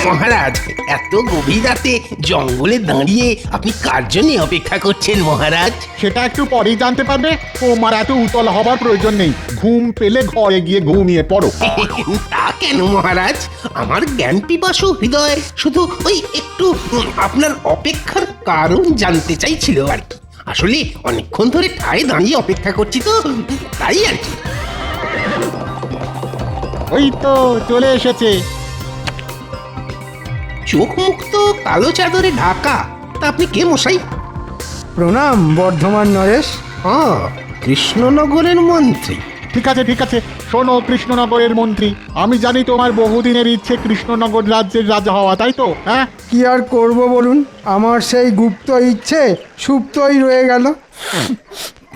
মহারাজ, এত গভীর রাতে জঙ্গলে দাঁড়িয়ে আপনি কার জন্য অপেক্ষা করছেন মহারাজ? সেটা একটু পরেই জানতে পারবে। তোমার এত উতল হবার প্রয়োজন নেই, ঘুম পেলে ঘরে গিয়ে ঘুমিয়ে পড়ো। তা কেন মহারাজ? আমার জ্ঞান পিপাসু হৃদয় শুধু ওই একটু আপনার অপেক্ষার কারণ জানতে চাইছিল আর কি। আসলে অনেকক্ষণ ধরে ঠায় দাঁড়িয়ে অপেক্ষা করছি তো, তাই আর কি। ওই তো চলে এসেছে। চোখ মুখ তো কালো চাদরে ঢাকা, তা আপনি কে মশাই? প্রণাম বর্ধমান নরেশ। হ্যাঁ, কৃষ্ণনগরের মন্ত্রী। ঠিক আছে ঠিক আছে, শোনো কৃষ্ণনগরের মন্ত্রী, আমি জানি তোমার বহুদিনের ইচ্ছে কৃষ্ণনগর রাজ্যের রাজা হওয়া, তাই তো? হ্যাঁ, কি আর করব বলুন, আমার সেই গুপ্ত ইচ্ছে সুপ্তই রয়ে গেল,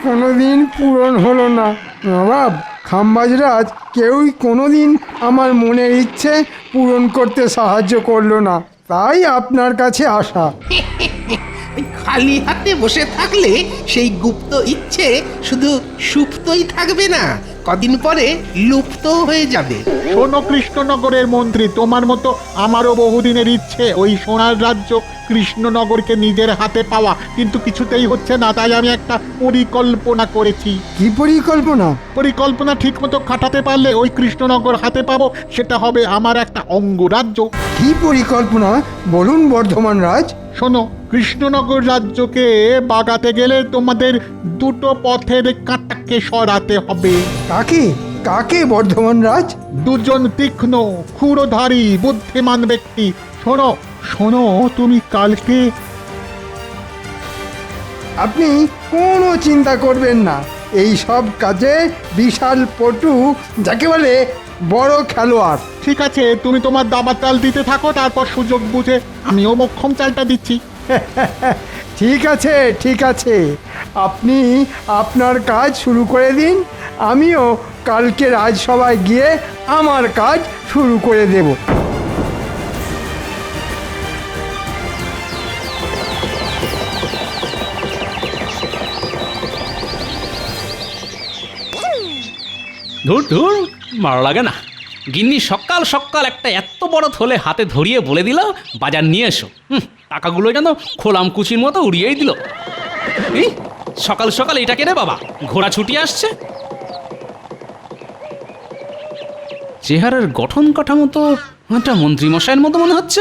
কোনোদিন পূরণ হলো না। নবাব খাম্বাজরাজ কেউই কোনোদিন আমার মনের ইচ্ছে পূরণ করতে সাহায্য করলো না, তাই আপনার কাছে আসা। খালি হাতে বসে থাকলে সেই গুপ্ত ইচ্ছে শুধু সুপ্তই থাকবে না, কদিন পরে লুপ্ত হয়ে যাবে। শোনো কৃষ্ণনগরের মন্ত্রী, তোমার মতো আমারও বহুদিনের ইচ্ছে ওই সোনার রাজ্য কৃষ্ণনগরকে নিজের হাতে পাওয়া, কিন্তু কিছুতেই হচ্ছে না। তাই আমি একটা পরিকল্পনা করেছি। কি পরিকল্পনা? পরিকল্পনা ঠিক মতো খাটাতে পারলে ওই কৃষ্ণনগর হাতে পাবো, সেটা হবে আমার একটা অঙ্গরাজ্য। কি পরিকল্পনা বলুন বর্ধমান রাজ। শোনো, কৃষ্ণনগর রাজ্যকে বাগাতে গেলে তোমাদের দুটো পথের কাঁটাকে সরাতে হবে। কাকে কাকে বর্ধমান রাজ? দুজন তীক্ষ্ণ ক্ষুরধারী বুদ্ধিমান ব্যক্তি। শোনো শোনো, তুমি কালকে আপনি কোনো চিন্তা করবেন না, এই সব কাজে বিশাল পটু, যাকে বলে বড় খেলোয়াড়। ঠিক আছে, তুমি তোমার দাবার চাল দিতে থাকো, তারপর সুযোগ বুঝে আমিও মক্ষম চালটা দিচ্ছি। ঠিক আছে ঠিক আছে, আপনি আপনার কাজ শুরু করে দিন, আমিও কালকে রাজসভায় গিয়ে আমার কাজ শুরু করে দেব। ধুর ধুর, ভালো লাগে না। গিন্নি সকাল সকাল একটা এত বড় থলে হাতে ধরিয়ে বলে দিল বাজার নিয়ে এসো। টাকাগুলো যেন খোলাম কুচির মতো উড়িয়েই দিল। এই সকাল সকাল এটা কেনে বাবা, ঘোড়া ছুটি আসছে। চেহারার গঠন কাঠামো তো একটা মন্ত্রীমশাইয়ের মতো মনে হচ্ছে।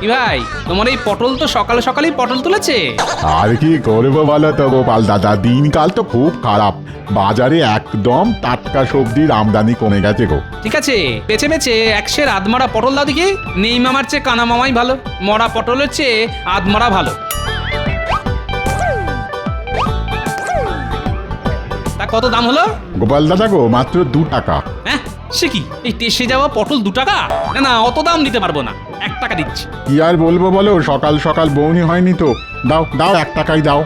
কি ভাই, তোমার এই পটল তো সকালে সকালেই পটল তুলেছে। আর কি করবো বলো তো গোপাল দাদা, দিনকাল তো খুব খারাপ, বাজারে একদম টাটকা সবজির আমদানি কমে গেছে গো। ঠিক আছে, বেছে বেছে একশের আধমরা পটল দাও দেখি। নেই মামার চেয়ে কানা মামাই ভালো, মরা পটলের চেয়ে আধমরা ভালো। তা কত দাম হলো? গোপাল দাদা গো, মাত্র 2 টাকা। হ্যাঁ, সে কি, এই টেসে যাওয়া পটল 2 টাকা? না না, অত দাম দিতে পারবো না, 1 টাকা দিচ্ছি। কি আর বলবো বলো, সকাল সকাল বউনি হয়নি তো। দাও দাও, 1 টাকাই দাও।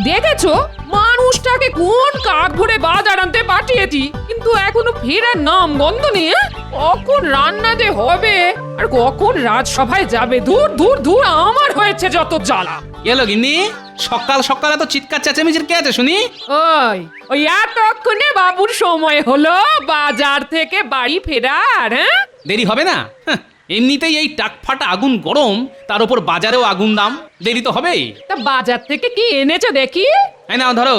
দেখেছো মানুষটাকে কোন কাক ভরে বাজার আনতে পাঠিয়েছি, কিন্তু এখনো ফেরার নাম গন্ধ নেই। কখন রান্না যে হবে আর কখন রাজসভায় যাবে, দূর দূর দূর, আমার হয়েছে যত জ্বালা। এলো গিন্নি, সকাল সকাল এত চিৎকার চেঁচামেচির কে আছে শুনি? ওই ওই এতক্ষণে বাবুর সময় হলো বাজার থেকে বাড়ি ফেরার। হ্যাঁ, দেরি হবে না? এমনিতেই এই টাকফাটা আগুন গরম, তার উপর বাজারেও আগুন দাম, দেরি তো হবেই। তা বাজার থেকে কি এনেছো দেখি? এই নাও ধরো।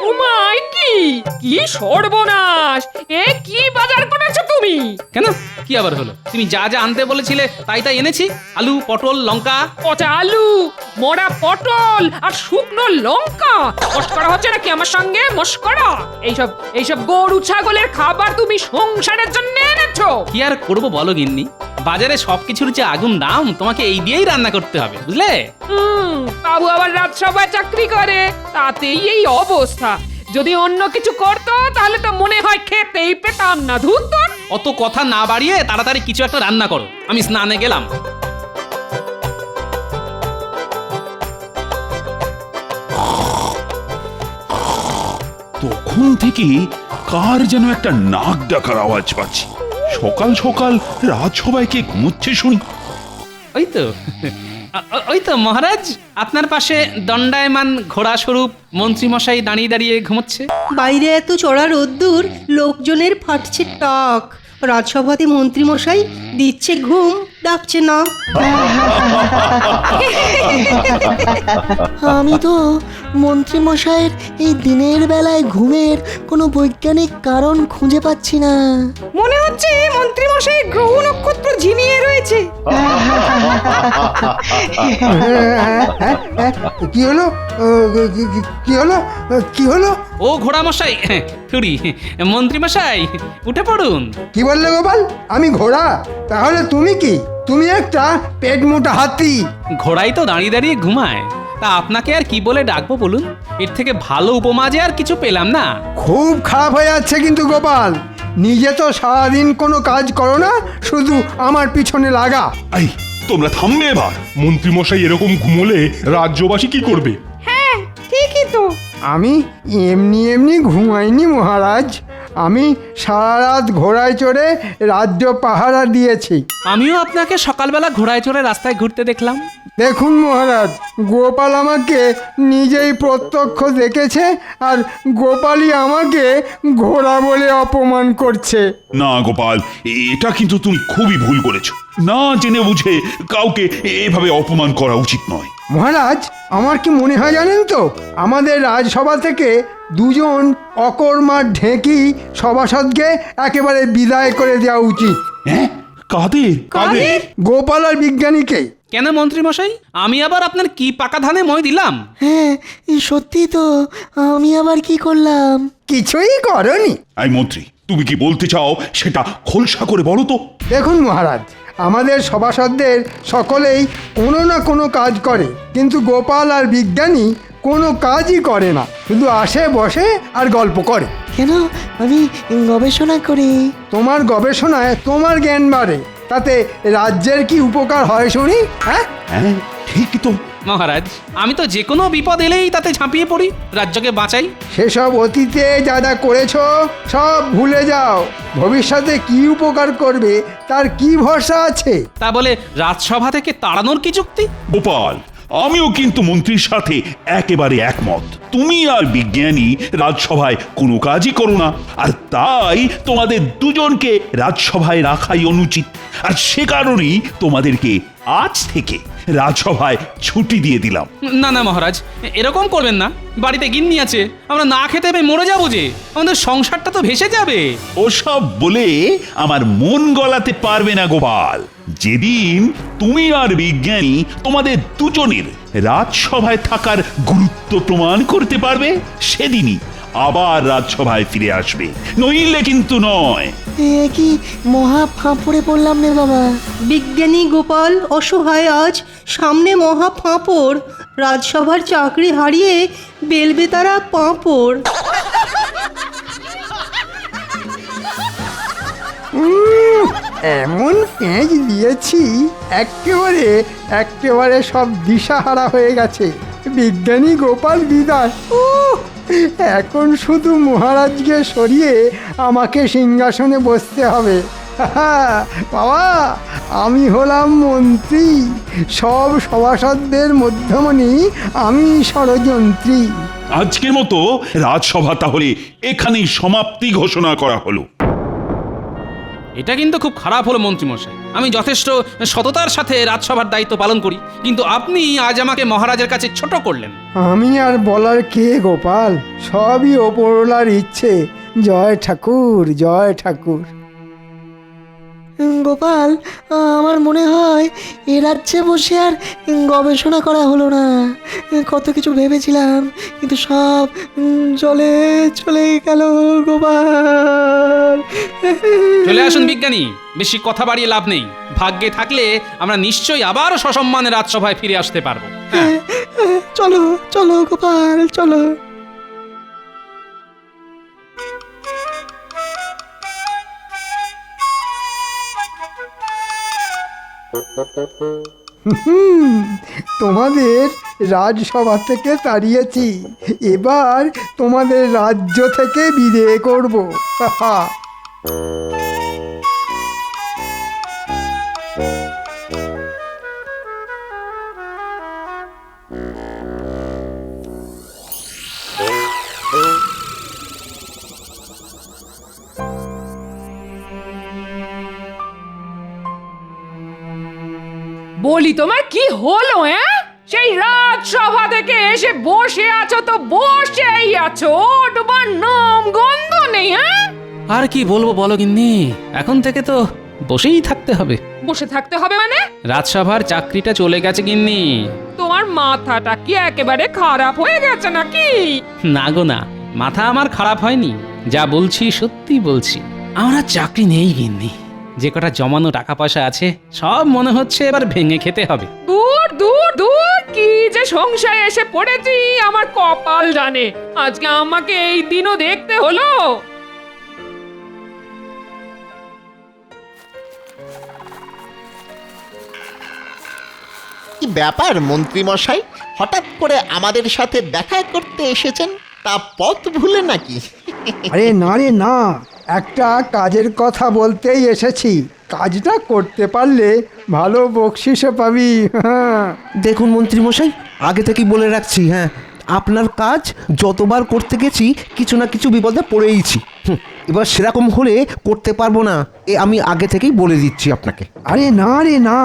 উমাই, কি কি সর্বনাশ! এ কি বাজার করেছো তুমি? কেন, কি আবার হলো? তুমি যা যা আনতে বলেছিলে তাই তাই এনেছি। আলু, পটল, লঙ্কা। পচা আলু, মোড়া পটল আর শুকনো লঙ্কা। মস্করা হচ্ছে নাকি আমার সঙ্গে? মস্করা? এইসব এইসব গরু ছাগলের খাবার তুমি সংসারের জন্য এনেছো? কি আর করবো বলো গিন্নি, বাজারে সবকিছুর যে আগুন দাম, তোমাকে এই দিয়েই রান্না করতে হবে, বুঝলে? বাবু আবার রাজসভায় চাকরি করে, তাতেই এই অবস্থা। যদি অন্য কিছু করতো তাহলে তো মনে হয় খেতেই পেতাম না। ধুর তোর। অত কথা না বাড়িয়ে তাড়াতাড়ি কিছু একটা রান্না করো, আমি স্নানে গেলাম। তখন থেকে কার যেন একটা নাক ডাকার আওয়াজ পাচ্ছি। সকাল সকাল রাজসভায় কে ঘুমোচ্ছে শুনি। ওই তো ওই তো মহারাজ, আপনার পাশে দণ্ডায়মান ঘোড়া স্বরূপ মন্ত্রীমশাই দাঁড়িয়ে দাঁড়িয়ে ঘুমোচ্ছে। বাইরে এত চড়া রোদ্দুর, লোকজনের ফাটছে টাক, রাজসভাতে মন্ত্রীমশাই দিচ্ছে ঘুম, ডাকছে না। আমি তো মন্ত্রী মশাইয়ের এই দিনের বেলায় ঘুমের কোনো বৈজ্ঞানিক কারণ খুঁজে পাচ্ছি না। মনে হচ্ছে মন্ত্রীমশাই গ্রহ নক্ষত্র ঝিমিয়ে রয়েছে। কি হলো কি হলো কি হলো? ও ঘোড়া মশাই, থুড়ি মন্ত্রীমশাই, উঠে পড়ুন। কি বললে গোপাল? আমি ঘোড়া? তাহলে তুমি কি? তুমি একটা পেট মোটা হাতি। ঘোড়াই তো দাঁড়িয়ে দাঁড়িয়ে ঘুমায়, তা আপনাকে আর কি বলে ডাকবো বলুন? এর থেকে ভালো উপমা যে আর কিছু পেলাম না। খুব খারাপ হয়ে যাচ্ছে কিন্তু গোপাল, নিজে তো সারাদিন কোনো কাজ করো না, শুধু আমার পিছনে লাগা। এই তোমরা থামবে এবার। মন্ত্রীমশাই এরকম ঘুমোলে রাজ্যবাসী কি করবে? ঠিকই তো। আমি এমনি এমনি ঘুমাইনি মহারাজ, আমি সারা রাত ঘোড়ায় চড়ে রাজ্য পাহারা দিয়েছি। আমিও আপনাকে সকালবেলা ঘোড়ায় চড়ে রাস্তায় ঘুরতে দেখলাম। দেখুন মহারাজ, গোপাল আমাকে নিজেই প্রত্যক্ষ দেখেছে, আর গোপালই আমাকে ঘোড়া বলে অপমান করছে। না গোপাল, এটা কিন্তু তুমি খুবই ভুল করেছো। না জেনে বুঝে কাউকে এভাবে অপমান করা উচিত নয়। মহারাজ, আমার কি মনে হয় জানেন তো, আমাদের রাজসভা থেকে দুজন অকর্মার ঢেঁকি সভাসদকে একেবারে বিদায় করে দেওয়া উচিত। হ্যাঁ, কাদের? গোপাল আর বিজ্ঞানীকে। কেন মন্ত্রীমশাই, আমি আবার আপনার কি পাকা ধানে মই দিলাম? হ্যাঁ, সত্যি তো, আমি আবার কি করলাম? কিছুই করনি। এই মন্ত্রী, তুমি কি বলতে চাও সেটা খোলসা করে বলো তো। দেখুন মহারাজ, আমাদের সভাসদদের সকলেই কোনো না কোনো কাজ করে, কিন্তু গোপাল আর বিজ্ঞানী কোনো কাজই করে না, শুধু আসে বসে আর গল্প করে। কেন? আমি গবেষণা করি। তোমার গবেষণায় তোমার জ্ঞান বাড়ে, তাতে রাজ্যের কি উপকার হয় শুনি? হ্যাঁ, হ্যাঁ ঠিক তো। মহারাজ, আমি তো যে কোনো বিপদ এলেই তাতে ঝাঁপিয়ে পড়ি, রাজ্যকে বাঁচাই। সেসব অতীতে যা যা করেছো সব ভুলে যাও। ভবিষ্যতে কি উপকার করবে তার কি ভরসা আছে? তা বলে রাজসভা থেকে তাড়ানোর কি যুক্তি? গোপাল, আমিও কিন্তু মন্ত্রীর সাথে একেবারে একমত। তুমি আর বিজ্ঞানী রাজসভায় কোনো কাজই করো না, আর তাই তোমাদের দুজনকে রাজসভায় রাখাই অনুচিত। আর সে কারণেই তোমাদেরকে আজ থেকে রাজসভায় ছুটি দিয়ে দিলাম। না না মহারাজ, এরকম করবেন না। বাড়িতে গিন্নি আছে, আমরা না খেতে পেয়ে মরে যাবো যে, আমাদের সংসারটা তো ভেসে যাবে। ওসব বলে আমার মন গলাতে পারবে না গোপাল। যেদিন তুমি আর বিজ্ঞানী তোমাদের দুজনের রাজসভায় থাকার গুরুত্ব প্রমাণ করতে পারবে, সেদিনই আবার রাজসভায় ফিরে আসবে, নইলে কিন্তু নয়। এ কি মহা ফাঁপড়ে পড়লাম রে বাবা। বিজ্ঞানী গোপাল অসহায়, আজ সামনে মহা ফাঁপড়, রাজসভার চাকরি হারিয়ে বেলবে তারা পাঁপড়। এমন পেঁচ দিয়েছি, একেবারে সব দিশাহারা হয়ে গেছে। বিজ্ঞানী গোপাল বিদায়। এখন শুধু মহারাজকে সরিয়ে আমাকে সিংহাসনে বসতে হবে। বাবা, আমি হলাম মন্ত্রী, সব সভাসদদের মধ্যমণি আমি ষড়যন্ত্রী। আজকের মতো রাজসভা তাহলে এখানেই সমাপ্তি ঘোষণা করা হলো। এটা কিন্তু খুব খারাপ হলো মন্ত্রীমশাই। আমি যথেষ্ট সততার সাথে রাজসভার দায়িত্ব পালন করি, কিন্তু আপনি আজ আমাকে মহারাজের কাছে ছোট করলেন। আমি আর বলার কে গোপাল, সবই ওপরওয়ালার ইচ্ছে। জয় ঠাকুর, জয় ঠাকুর। গোপাল, আমার মনে হয় এ রাজ্যে বসে আর গবেষণা করা হলো না। কত কিছু ভেবেছিলাম, কিন্তু সব জলে চলে গেল গোপাল। চলে আসুন বিজ্ঞানী, বেশি কথা বাড়িয়ে লাভ নেই। ভাগ্যে থাকলে আমরা নিশ্চয়ই আবার সসম্মানে রাজসভায় ফিরে আসতে পারবো। হ্যাঁ, চলো চলো গোপাল, চলো। তোমাদের রাজসভা থেকে তাড়িয়েছি, এবার তোমাদের রাজ্য থেকে বিদায় করব। হাহা। বলি তোমার কি হলো? সেই রাজসভা থেকে এসে বসে আছো তো বসেই আছো, ওঠবার নাম গন্ধ নেই। আর কি বলবো বলো গিন্নি, এখন থেকে তো বসেই থাকতে হবে। বসে থাকতে হবে মানে? রাজসভার চাকরিটা চলে গেছে গিন্নি। তোমার মাথাটা কি একেবারে খারাপ হয়ে গেছে নাকি? না গো না, মাথা আমার খারাপ হয়নি, যা বলছি সত্যি বলছি। আমার আর চাকরি নেই গিন্নি, যে কটা জমানো টাকা পয়সা আছে সব মনে হচ্ছে এবার ভেঙে খেতে হবে। দূর দূর দূর, কি যে সংশয় এসে পড়েছি আমার কপাল জানে। আজকে আমাকে এই দিনও দেখতে হলো। কি ব্যাপার মন্ত্রী মশাই, হঠাৎ করে আমাদের সাথে দেখা করতে এসেছেন? তা পথ ভুলে নাকি? আরে না রে না, একটা কাজের কথা বলতেই এসেছি। কাজটা করতে পারলে ভালো বকশিসও পাবি। হ্যাঁ। দেখুন মন্ত্রীমশাই, আগে থেকেই বলে রাখছি, হ্যাঁ, আপনার কাজ যতবার করতে গেছি কিছু না কিছু বিপদে পড়েইছি। এবার সেরকম হলে করতে পারবো না, আমি আগে থেকেই বলে দিচ্ছি আপনাকে। আরে না রে না,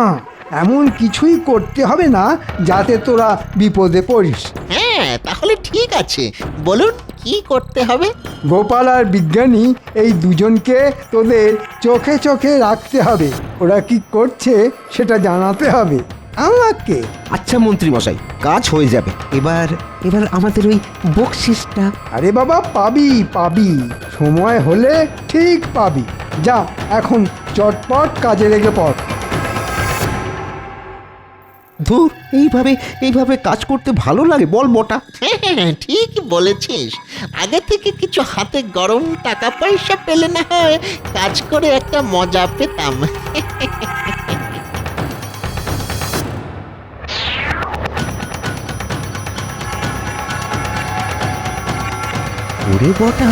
এমন কিছুই করতে হবে না যাতে তোরা বিপদে পড়িস। হ্যাঁ, তাহলে ঠিক আছে, বলুন কি করতে হবে? গোপাল আর বিজ্ঞানী এই দুজনকে তোদের চোখে চোখে রাখতে হবে। ওরা কি করছে সেটা জানাতে হবে আমাকে। আচ্ছা মন্ত্রীমশাই, কাজ হয়ে যাবে। এবার এবার আমাদের ওই বকশিসটা। আরে বাবা, পাবি পাবি, সময় হলে ঠিক পাবি। যা এখন চটপট কাজে লেগে পড়। ধুর, এইভাবে কাজ করতে ভালো লাগে বল বটা? হ্যাঁ, ঠিক বলেছিস। আগে থেকে কিছু হাতে গরম টাকা পয়সা পেলে না হয় কাজ করে একটা মজা পেতাম। ওরে বটা,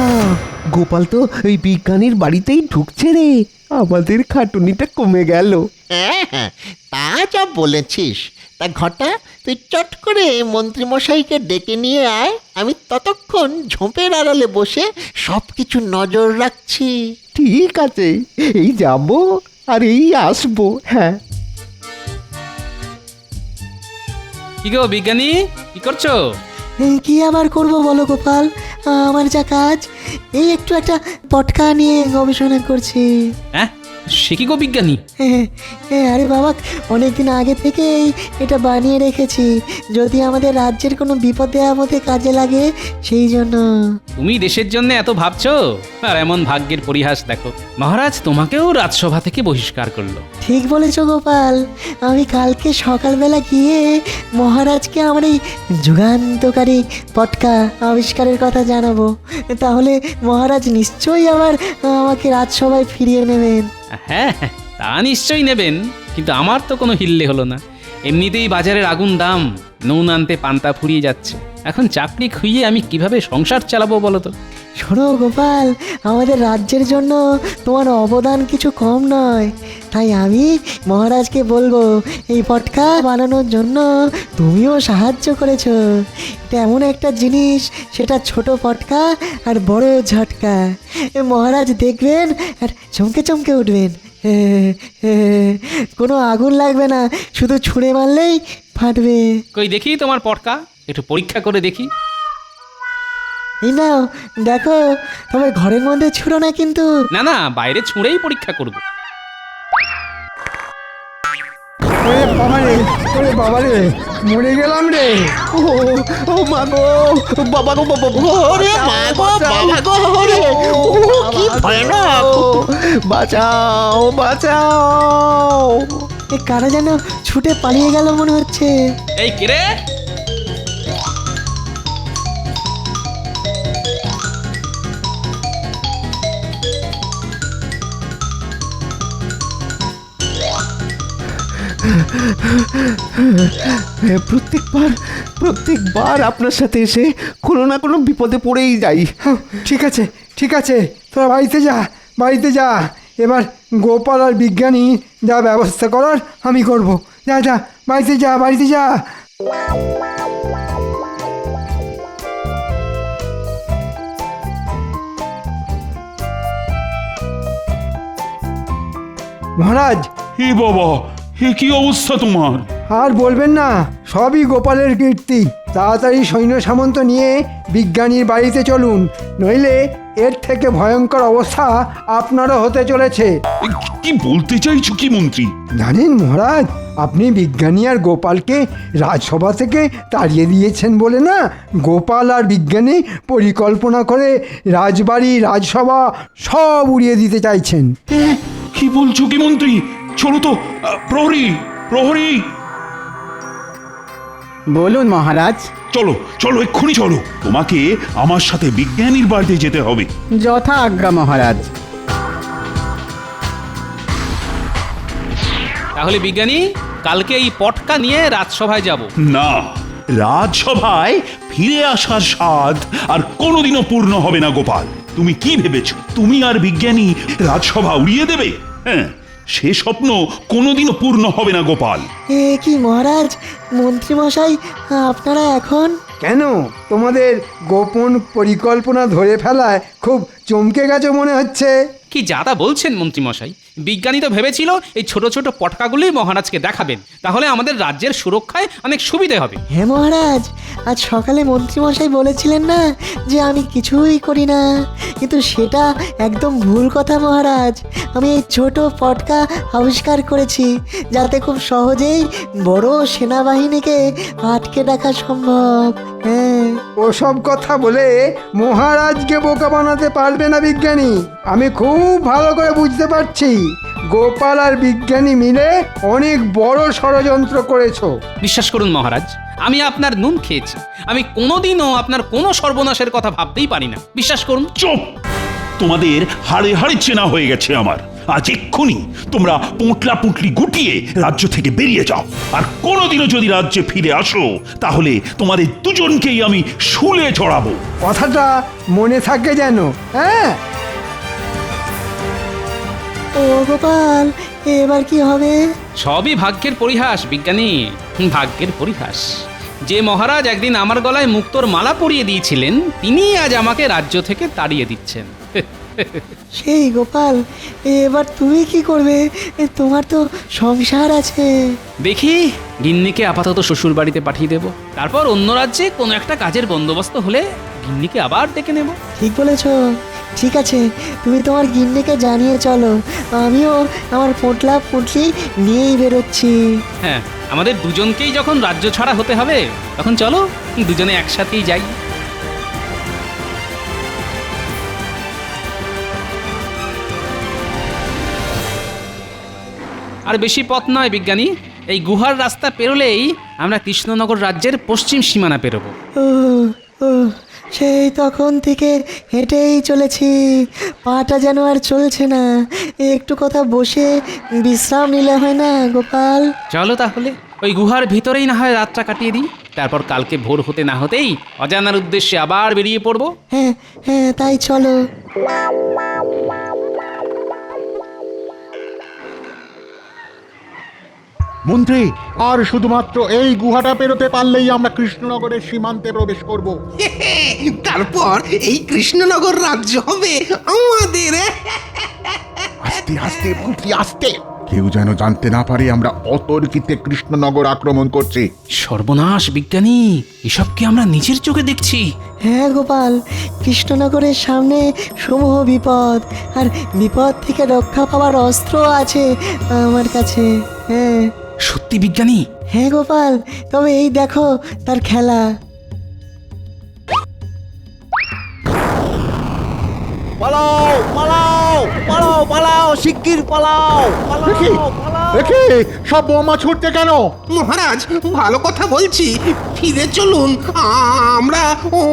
গোপাল তো ওই বিজ্ঞানীর বাড়িতেই ঢুকছে রে, আমাদের খাটুনিটা কমে গেল। হ্যাঁ, তা যা বলেছিস। তা ঘটা, তুই চট করে মন্ত্রীমশাইকে ডেকে নিয়ে আয়, আমি ততক্ষণ ঝোপের আড়ালে বসে সব কিছু নজর রাখছি। ঠিক আছে, এই যাব আর এই আসবো। হ্যাঁ। কি গো বিজ্ঞানী, কি করছো? কি আবার করব বলো গোপাল, আমার যা কাজ, এই একটু একটা পটকা নিয়ে গবেষণা করছি। হ্যাঁ, সে কি গো বিজ্ঞানী? আরে বাবা, অনেকদিন আগে থেকেই এটা বানিয়ে রেখেছি, যদি আমাদের রাজ্যের কোনো বিপদে আপদে কাজে লাগে সেই জন্য। তুমি দেশের জন্য এত ভাবছো, আর এমন ভাগ্যের পরিহাস দেখো, মহারাজ তোমাকেও রাজসভা থেকে বহিষ্কার করলো। ঠিক বলেছো গোপাল, আমি কালকে সকালবেলা গিয়ে মহারাজকে আমার এই যুগান্তকারী পটকা আবিষ্কারের কথা জানাবো, তাহলে মহারাজ নিশ্চয়ই আবার আমাকে রাজসভায় ফিরিয়ে নেবেন। হ্যাঁ, তা নিশ্চয়ই নেবেন, কিন্তু আমার তো কোনো হিল্লে হলো না। এমনিতেই বাজারের আগুন দাম, নুন আনতে পান্তা ফুরিয়ে যাচ্ছে। এখন চাকরি খুইয়ে আমি কিভাবে সংসার চালাবো বলো তো? শোনো গোপাল, আমাদের রাজ্যের জন্য তোমার অবদান কিছু কম নয়, তাই আমি মহারাজকে বলবো এই পটকা বানানোর জন্য তুমিও সাহায্য করেছো। এটা এমন একটা জিনিস, সেটা ছোট পটকা আর বড় ঝটকা। মহারাজ দেখবেন আর চমকে চমকে উঠবেন। কোনো আগুন লাগবে না, শুধু ছুঁড়ে মারলেই ফাটবে। কই দেখি তোমার পটকা, একটু পরীক্ষা করে দেখি। এই নাও দেখো, তবে ঘরের মধ্যে ছুঁড়ো না কিন্তু। না না, বাইরে ছুঁড়েই পরীক্ষা করব। ওরে বাবারে, ওরে বাবারে, মরে গেলাম রে। ও মা গো, বাবা গো, বাবা গো, ওরে মা গো, বাবা গো, ওরে, কি ভয়ানক! বাঁচাও বাঁচাও। কারা যেন ছুটে পালিয়ে গেল মনে হচ্ছে। এই কে রে? প্রত্যেকবার আপনার সাথে এসে কোনো না কোনো বিপদে পড়েই যাই। ঠিক আছে ঠিক আছে, তোরা বাড়িতে যা। এবার গোপাল আর বিজ্ঞানী যা ব্যবস্থা করার আমি করব। যা বাড়িতে যা। মহারাজ, হে বাবা, হে কি অবস্থা তোমার? আর বলবেন না, সবই গোপালের কীর্তি। তাড়াতাড়ি সৈন্য সামন্ত নিয়ে বিজ্ঞানীর বাড়িতে চলুন, নইলে এর থেকে ভয়ঙ্কর অবস্থা আপনারও হতে চলেছে। কি বলতে চাইছো কি মন্ত্রী? জানেন মহারাজ, আপনি বিজ্ঞানী আর গোপালকে রাজসভা থেকে তাড়িয়ে দিয়েছেন বলে না, গোপাল আর বিজ্ঞানী পরিকল্পনা করে রাজবাড়ি রাজসভা সব উড়িয়ে দিতে চাইছেন। কি বলছো কি মন্ত্রী? চলো তো, প্রহরী। বলুন মহারাজ। চলো এক্ষুনি চলো, তোমাকে আমার সাথে বিজ্ঞানীর বাড়িতে যেতে হবে। যথা আজ্ঞা মহারাজ। তাহলে বিজ্ঞানী, কালকে এই পটকা নিয়ে রাজসভায় যাব। না, রাজসভায় ফিরে আসার স্বাদ আর কোনোদিনও পূর্ণ হবে না গোপাল। তুমি কি ভেবেছো তুমি আর বিজ্ঞানী রাজসভা উড়িয়ে দেবে? হ্যাঁ, সে স্বপ্ন কোনোদিনও পূর্ণ হবে না গোপাল। এ কি মহারাজ, মন্ত্রীমশাই আপনারা এখন? কেন, তোমাদের গোপন পরিকল্পনা ধরে ফেলায় খুব চমকে গেছে মনে হচ্ছে। কি যাতা বলছেন মন্ত্রীমশাই? বিজ্ঞানী তো ভেবেছিল এই ছোট ছোট পটকাগুলি মহারাজকে দেখাবেন, তাহলে আমাদের রাজ্যের সুরক্ষায় অনেক সুবিধে হবে। হ্যাঁ মহারাজ, আজ সকালে মন্ত্রীমশাই বলেছিলেন না যে আমি কিছুই করি না, কিন্তু সেটা একদম ভুল কথা মহারাজ। আমি এই ছোট পটকা আবিষ্কার করেছি যাতে খুব সহজেই বড় সেনাবাহিনীকে আটকে রাখা সম্ভব। হ্যাঁ, ওসব কথা বলে মহারাজকে বোকা বানাতে পারবে না বিজ্ঞানী। আমি খুব ভালো করে বুঝতে পারছি, গোপাল আর বিজ্ঞানী মিলে অনেক বড় ষড়যন্ত্র করেছো। বিশ্বাস করুন মহারাজ, আমি আপনার নুন খেয়েছি। আমি কোনোদিনও আপনার কোনো সর্বনাশের কথা ভাবতেই পারি না, বিশ্বাস করুন। চুপ! তোমাদের হাড়ে হাড়ে চেনা হয়ে গেছে আমার। আজ এক্ষুনি তোমরা পোঁটলা পুঁটলি গুটিয়ে রাজ্য থেকে বেরিয়ে যাও, আর কোনোদিনও যদি রাজ্যে ফিরে আসো তাহলে তোমাদের দুজনকেই আমি শুলে চড়াবো। কথাটা মনে থাকে যেন। হ্যাঁ, ও গোপাল, এবার কি হবে? সবই ভাগ্যের পরিহাস বিজ্ঞানী, ভাগ্যের পরিহাস। যে মহারাজ একদিন আমার গলায় মুক্তোর মালা পরিয়ে দিয়েছিলেন, তিনি আজ আমাকে রাজ্য থেকে তাড়িয়ে দিচ্ছেন। সেই গোপাল, এবার তুমি কি করবে? তোমার তো সংসার আছে। দেখি, গিন্নিকে আপাতত শ্বশুর বাড়িতে পাঠিয়ে দেব, তারপর অন্য রাজ্যে কোনো একটা কাজের বন্দোবস্ত হলে গিন্নিকে আবার ডেকে নেব। ঠিক বলেছ। ঠিক আছে, তুমি তোমার গিন্নিকে জানিয়ে চলো, আমিও আমার পোঁটলা পুঁটলি নিয়েই বেরোচ্ছি। হ্যাঁ, আমাদের দুজনকেই যখন রাজ্য ছাড়া হতে হবে, তখন চলো দুজনে একসাথেই যাই। আর বেশি পথ নয় বিজ্ঞানী, এই গুহার রাস্তা পেরোলেই আমরা কৃষ্ণনগর রাজ্যের পশ্চিম সীমানা পেরোবো। ও ও, সেই তখন থেকে হেঁটেই চলেছি, পাটা যেন আর চলছে না। একটু কথা বসে বিশ্রাম নিলে হয় না গোপাল? চলো তাহলে ওই গুহার ভিতরেই না হয় রাতটা কাটিয়ে দিই, তারপর কালকে ভোর হতে না হতেই অজানার উদ্দেশ্যে আবার বেরিয়ে পড়বো। হ্যাঁ হ্যাঁ, তাই চলো। মন্ত্রী, আর শুধুমাত্র এই গুহাটা পেরোতে পারলেই আমরা কৃষ্ণনগরের সীমান্তে প্রবেশ করব। তারপর এই কৃষ্ণনগর রাজ্য হবে আমাদের। আস্তে আস্তে মন্ত্রী, আস্তে। কেউ যেন জানতে না পারে আমরা অতর্কিতে কৃষ্ণনগর আক্রমণ করছি। সর্বনাশ বিজ্ঞানী, এসব কি আমরা নিজের চোখে দেখছি? হ্যাঁ গোপাল, কৃষ্ণনগরের সামনে সমূহ বিপদ, আর বিপদ থেকে রক্ষা পাওয়ার অস্ত্র আছে আমার কাছে। হ্যাঁ সত্যি বিজ্ঞানী? হ্যাঁ গোপাল, তবে এই দেখো তার খেলা। পালাও পালাও পালাও পালাও, শিগগির পালাও দেখি সব বোমা ছুটছে কেন? মহারাজ, ভালো কথা বলছি, ফিরে চলুন। আমরা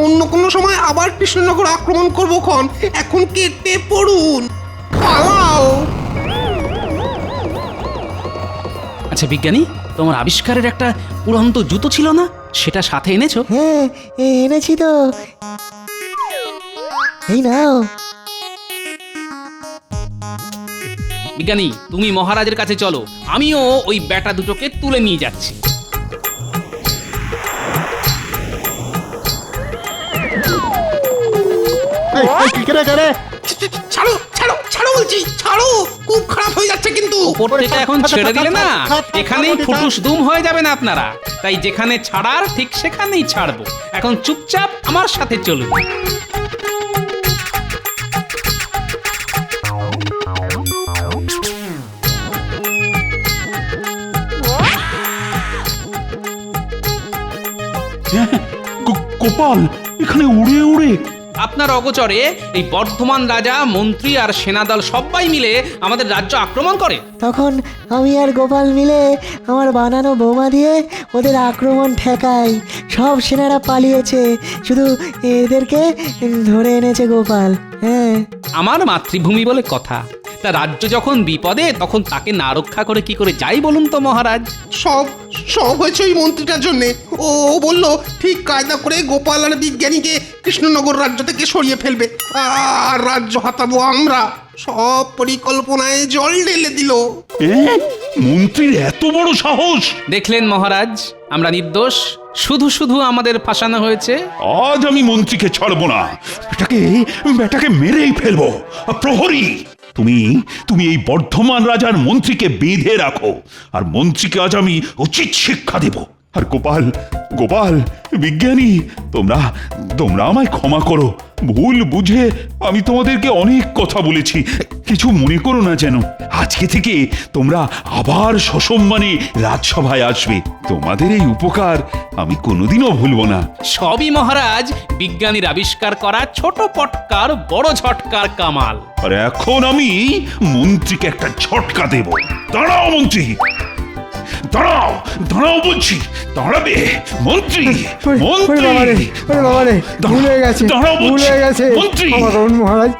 অন্য কোনো সময় আবার কৃষ্ণনগর আক্রমণ করবো খন। এখন কেটে পড়ুন, পালাও। আচ্ছা বিজ্ঞানী, তোমার আবিষ্কারের একটা উড়ন্ত জুতো ছিল না, সেটা সাথে এনেছো? হ্যাঁ এনেছি তো, এই নাও। বিজ্ঞানী, তুমি মহারাজের কাছে চলো, আমিও ওই ব্যাটা দুটোকে তুলে নিয়ে যাচ্ছি। ছাড়ো ছাড়ো ছাড়ো বলছি, ছাড়ো, খুব খারাপ হয়ে যাচ্ছে কিন্তু। ওপর থেকে এখন ছেড়ে দিলে না, এখানেই ফুটুস দুম হয়ে যাবেন আপনারা। তাই যেখানে ছাড়ার ঠিক সেখানেই ছাড়বো। এখন চুপচাপ আমার সাথে চলুন। গোপাল, এখানে উড়ে উড়ে আপনার অগোচরে এই বর্ধমান রাজা, মন্ত্রী আর সেনাদল সবাই মিলে আমাদের রাজ্য আক্রমণ করে। তখন আমি আর গোপাল মিলে আমার বানানো বোমা দিয়ে ওদের আক্রমণ ঠেকাই। সব সেনারা পালিয়েছে, শুধু এদেরকে ধরে এনেছে গোপাল। হ্যাঁ, আমার মাতৃভূমি বলে কথা। তা রাজ্য যখন বিপদে, তখন তাকে না রক্ষা করে কি করে যাই বলুন তো মহারাজ? সব সব হয়েছে ওই মন্ত্রীটার জন্যে। ও বললো ঠিক কায়দা করে গোপাল আর বিজ্ঞানীকে কৃষ্ণনগর রাজ্য থেকে সরিয়ে ফেলবে, আর রাজ্য হাতাবো আমরা। সব পরিকল্পনায় জল ঢেলে দিল। মন্ত্রীর এত বড় সাহস! দেখলেন মহারাজ, আমরা নির্দোষ, শুধু শুধু আমাদের ফাঁসানো হয়েছে। আজ আমি মন্ত্রীকে ছাড়বো না, বেটাকে মেরেই ফেলবো। প্রহরী, তুমি এই বর্ধমান রাজার মন্ত্রীকে বেঁধে রাখো, আর মন্ত্রীকে আজ আমি উচিত শিক্ষা দেব। আর গোপাল, বিজ্ঞানী, তোমরা আমায় ক্ষমা করো। ভুল বুঝে আমি তোমাদেরকে অনেক কথা বলেছি, কিছু মনে করো না যেন। আজকে থেকে তোমরা আবার সসম্মানে রাজসভায় আসবে। তোমাদের এই উপকার আমি কোনোদিনও ভুলবো না। সবই মহারাজ বিজ্ঞানীর আবিষ্কার করা ছোট পটকার বড় ঝটকার কামাল। আর এখন আমি মন্ত্রীকে একটা ঝটকা দেব। দাঁড়াও মন্ত্রী, দাঁড়াও বলছি, দাঁড়াবে মন্ত্রী। ভুলে গেছে মহারাজ।